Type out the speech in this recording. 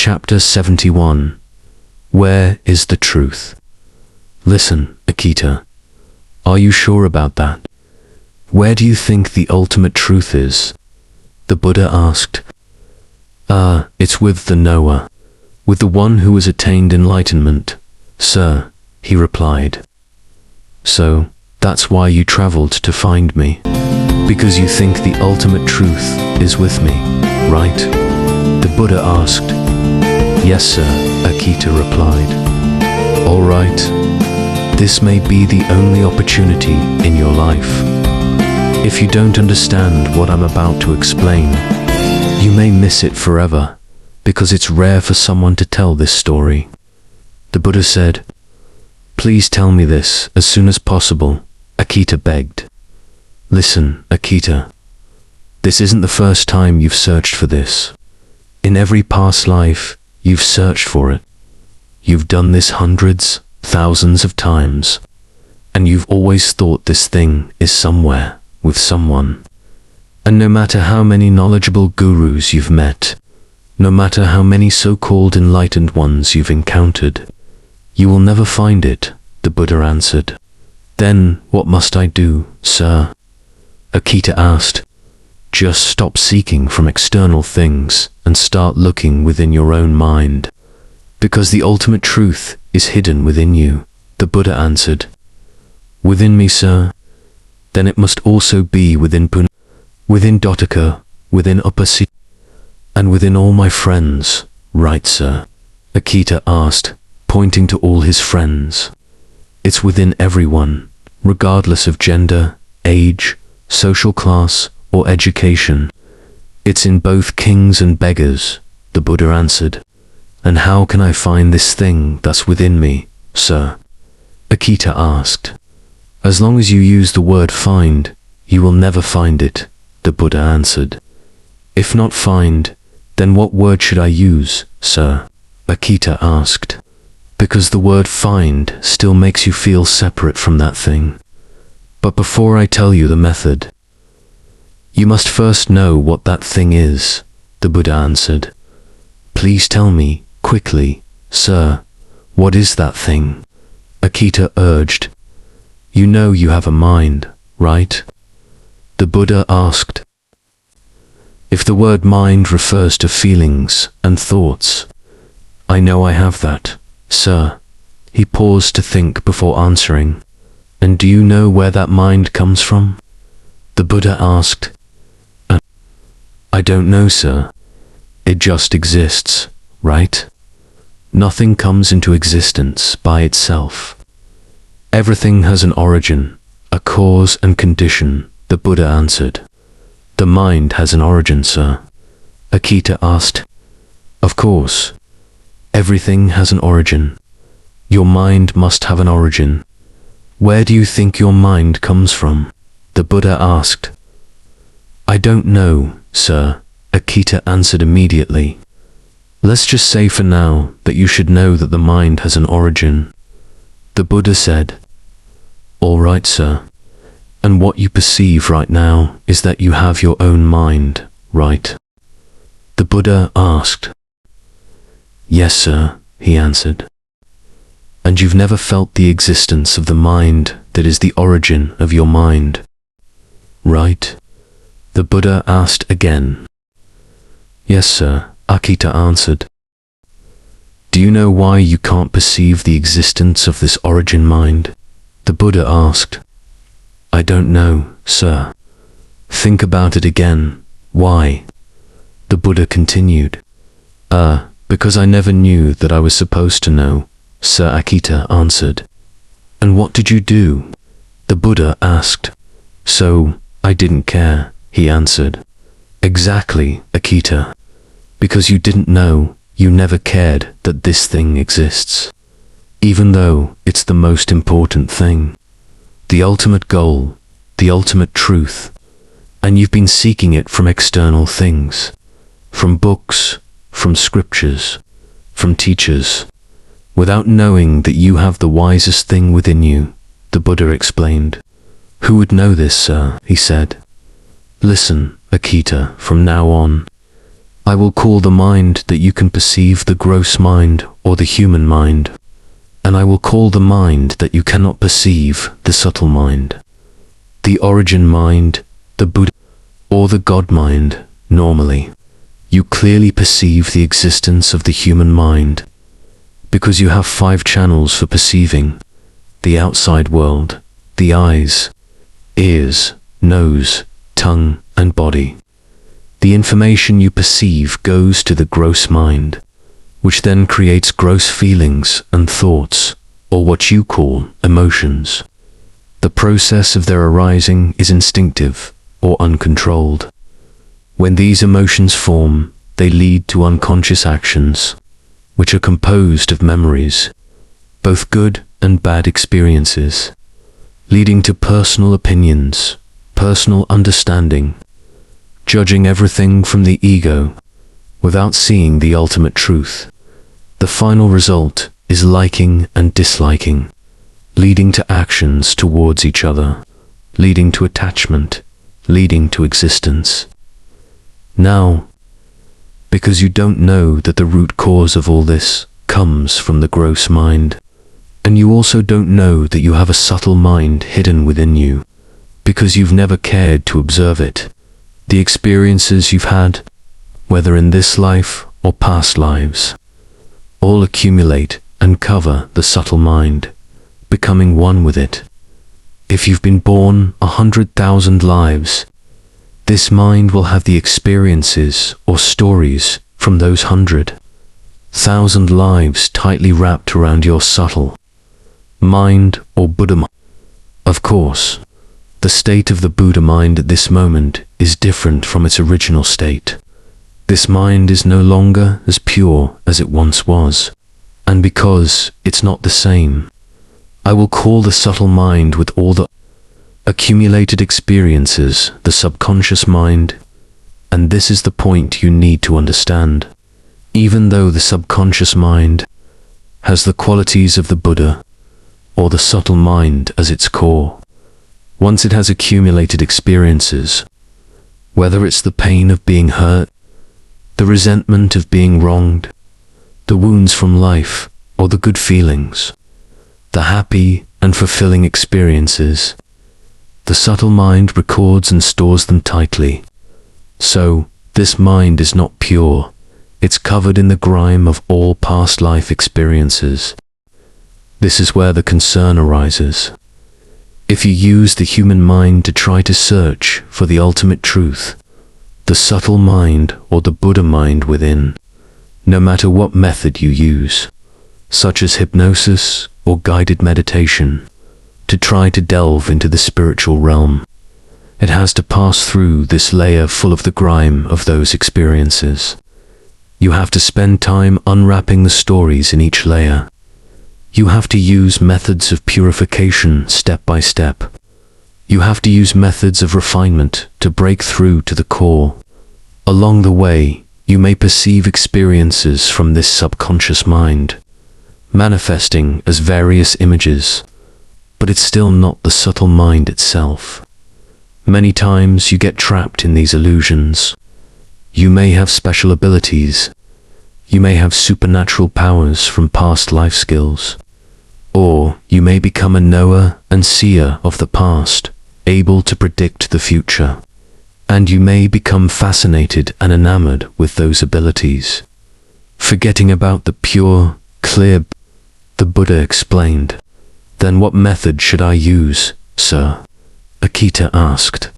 Chapter 71. Where is the truth? Listen, Akita. Are you sure about that? Where do you think the ultimate truth is? The Buddha asked. It's with the knower, with the one who has attained enlightenment, sir, he replied. So, that's why you traveled to find me, because you think the ultimate truth is with me, right? The Buddha asked. Yes, sir, Akita replied. All right. This may be the only opportunity in your life. If you don't understand what I'm about to explain, you may miss it forever, because it's rare for someone to tell this story. The Buddha said, Please tell me this as soon as possible, Akita begged. Listen, Akita. This isn't the first time you've searched for this. In every past life, you've searched for it. You've done this hundreds, thousands of times, and you've always thought this thing is somewhere, with someone. And no matter how many knowledgeable gurus you've met, no matter how many so-called enlightened ones you've encountered, you will never find it, the Buddha answered. Then what must I do, sir? Akita asked. Just stop seeking from external things and start looking within your own mind, because the ultimate truth is hidden within you, the Buddha answered. Within me, sir? Then it must also be within Pune, within Dotaka, within Upasi, and within all my friends, right, sir? Akita asked, pointing to all his friends. It's within everyone, regardless of gender, age, social class, or education. It's in both kings and beggars, the Buddha answered. And how can I find this thing that's within me, sir? Akita asked. As long as you use the word find, you will never find it, the Buddha answered. If not find, then what word should I use, sir? Akita asked. Because the word find still makes you feel separate from that thing. But before I tell you the method, you must first know what that thing is, the Buddha answered. Please tell me, quickly, sir, what is that thing? Akita urged. You know you have a mind, right? The Buddha asked. If the word mind refers to feelings and thoughts, I know I have that, sir. He paused to think before answering. And do you know where that mind comes from? The Buddha asked. I don't know, sir. It just exists, right? Nothing comes into existence by itself. Everything has an origin, a cause and condition, the Buddha answered. The mind has an origin, sir. Akita asked. Of course. Everything has an origin. Your mind must have an origin. Where do you think your mind comes from? The Buddha asked. I don't know, sir, Akita answered immediately. Let's just say for now that you should know that the mind has an origin. The Buddha said. All right, sir. And what you perceive right now is that you have your own mind, right? The Buddha asked. Yes, sir, he answered. And you've never felt the existence of the mind that is the origin of your mind, right? The Buddha asked again. Yes, sir, Akita answered. Do you know why you can't perceive the existence of this origin mind? The Buddha asked. I don't know, sir. Think about it again. Why? The Buddha continued. Because I never knew that I was supposed to know, Sir Akita answered. And what did you do? The Buddha asked. So, I didn't care, he answered. Exactly, Akita. Because you didn't know, you never cared that this thing exists. Even though it's the most important thing. The ultimate goal, the ultimate truth. And you've been seeking it from external things. From books, from scriptures, from teachers. Without knowing that you have the wisest thing within you, the Buddha explained. Who would know this, sir? He said. Listen, Akita, from now on, I will call the mind that you can perceive the gross mind or the human mind, and I will call the mind that you cannot perceive the subtle mind, the origin mind, the Buddha, or the God mind. Normally, you clearly perceive the existence of the human mind, because you have 5 channels for perceiving the outside world: the eyes, ears, nose, tongue, and body. The information you perceive goes to the gross mind, which then creates gross feelings and thoughts, or what you call emotions. The process of their arising is instinctive or uncontrolled. When these emotions form, they lead to unconscious actions, which are composed of memories, both good and bad experiences, leading to personal opinions, personal understanding, judging everything from the ego, without seeing the ultimate truth. The final result is liking and disliking, leading to actions towards each other, leading to attachment, leading to existence. Now, because you don't know that the root cause of all this comes from the gross mind, and you also don't know that you have a subtle mind hidden within you, because you've never cared to observe it, the experiences you've had, whether in this life or past lives, all accumulate and cover the subtle mind, becoming one with it. If you've been born 100,000 lives, this mind will have the experiences or stories from those 100,000 lives tightly wrapped around your subtle mind or Buddha mind. Of course, the state of the Buddha mind at this moment is different from its original state. This mind is no longer as pure as it once was, and because it's not the same, I will call the subtle mind with all the accumulated experiences the subconscious mind, and this is the point you need to understand. Even though the subconscious mind has the qualities of the Buddha, or the subtle mind as its core, once it has accumulated experiences, whether it's the pain of being hurt, the resentment of being wronged, the wounds from life, or the good feelings, the happy and fulfilling experiences, the subtle mind records and stores them tightly. So, this mind is not pure, it's covered in the grime of all past life experiences. This is where the concern arises. If you use the human mind to try to search for the ultimate truth, the subtle mind or the Buddha mind within, no matter what method you use, such as hypnosis or guided meditation, to try to delve into the spiritual realm, it has to pass through this layer full of the grime of those experiences. You have to spend time unwrapping the stories in each layer. You have to use methods of purification step by step. You have to use methods of refinement to break through to the core. Along the way, you may perceive experiences from this subconscious mind, manifesting as various images, but it's still not the subtle mind itself. Many times you get trapped in these illusions. You may have special abilities. You may have supernatural powers from past life skills. Or you may become a knower and seer of the past, able to predict the future. And you may become fascinated and enamored with those abilities, forgetting about the pure, clear. The Buddha explained. Then what method should I use, sir? Akita asked.